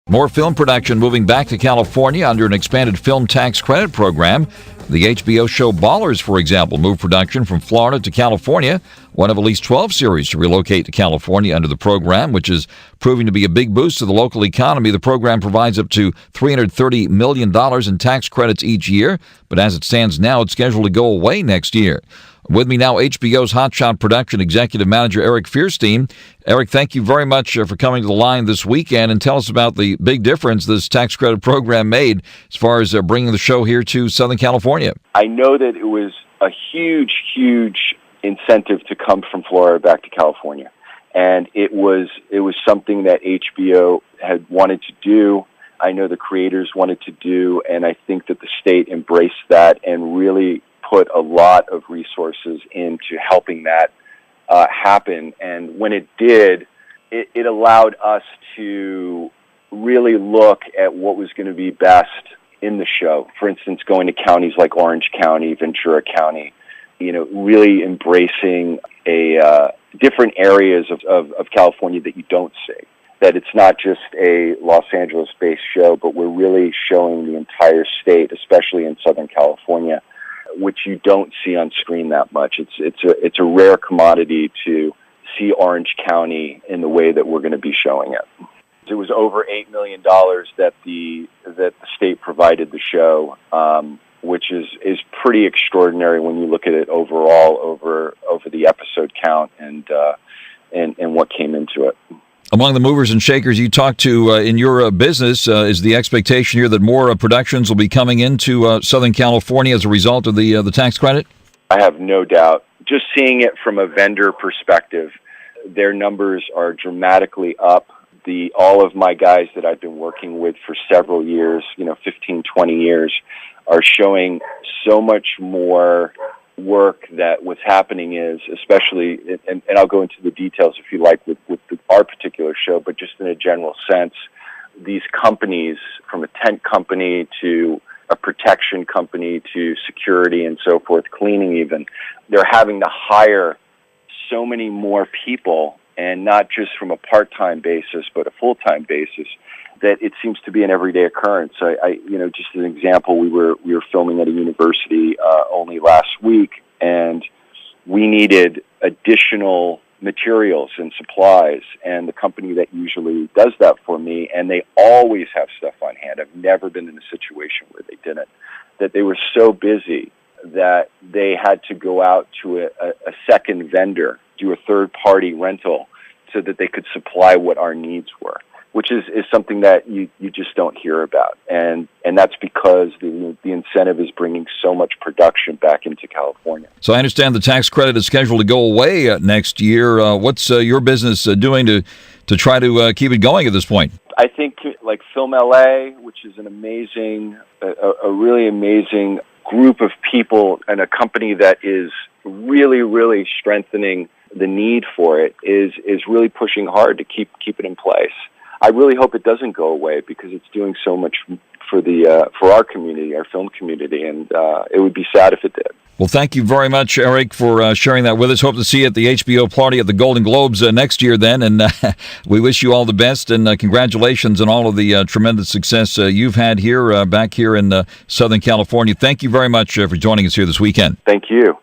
More film production moving back to California under an expanded film tax credit program. The HBO show Ballers, for example, moved production from Florida to California, one of at least 12 series to relocate to California under the program, which is proving to be a big boost to the local economy. The program provides up to $330 million in tax credits each year, but as it stands now, it's scheduled to go away next year. With me now, HBO's Hotshot Production Executive Manager Eric Fierstein. Eric, thank you very much for coming to the line this weekend, and tell us about the big difference this tax credit program made as far as bringing the show here to Southern California. I know that it was a huge, huge incentive to come from Florida back to California, and it was something that HBO had wanted to do. I know the creators wanted to do, and I think that the state embraced that and really put a lot of resources into helping that happen. And when it did, it allowed us to really look at what was going to be best in the show. For instance, going to counties like Orange County, Ventura County, really embracing different areas of California that you don't see. That it's not just a Los Angeles-based show, but we're really showing the entire state, especially in Southern California, which you don't see on screen that much. It's a rare commodity to see Orange County in the way that we're going to be showing it. It was over $8 million that the state provided the show, which is pretty extraordinary when you look at it overall over the episode count and what came into it. Among the movers and shakers you talked to in your business, is the expectation here that more productions will be coming into Southern California as a result of the tax credit? I have no doubt. Just seeing it from a vendor perspective, their numbers are dramatically up. All of my guys that I've been working with for several years, 15, 20 years, are showing so much more work. That what's happening is, especially, and I'll go into the details if you like with our particular show, but just in a general sense, these companies, from a tent company to a protection company to security and so forth, cleaning even, they're having to hire so many more people, and not just from a part-time basis, but a full-time basis, that it seems to be an everyday occurrence. Just as an example, we were filming at a university only last week, and we needed additional materials and supplies, and the company that usually does that for me, and they always have stuff on hand. I've never been in a situation where they didn't. That they were so busy that they had to go out to a second vendor, do a third-party rental, so that they could supply what our needs were, which is something that you just don't hear about. And that's because the incentive is bringing so much production back into California. So I understand the tax credit is scheduled to go away next year. What's your business doing to try to keep it going at this point? I think like Film LA, which is an amazing, a really amazing group of people, and a company that is really, really strengthening the need for it, is really pushing hard to keep it in place. I really hope it doesn't go away, because it's doing so much for our community, our film community, and it would be sad if it did. Well, thank you very much, Eric, for sharing that with us. Hope to see you at the HBO party at the Golden Globes next year then, and we wish you all the best, and congratulations on all of the tremendous success you've had here, back here in Southern California. Thank you very much for joining us here this weekend. Thank you.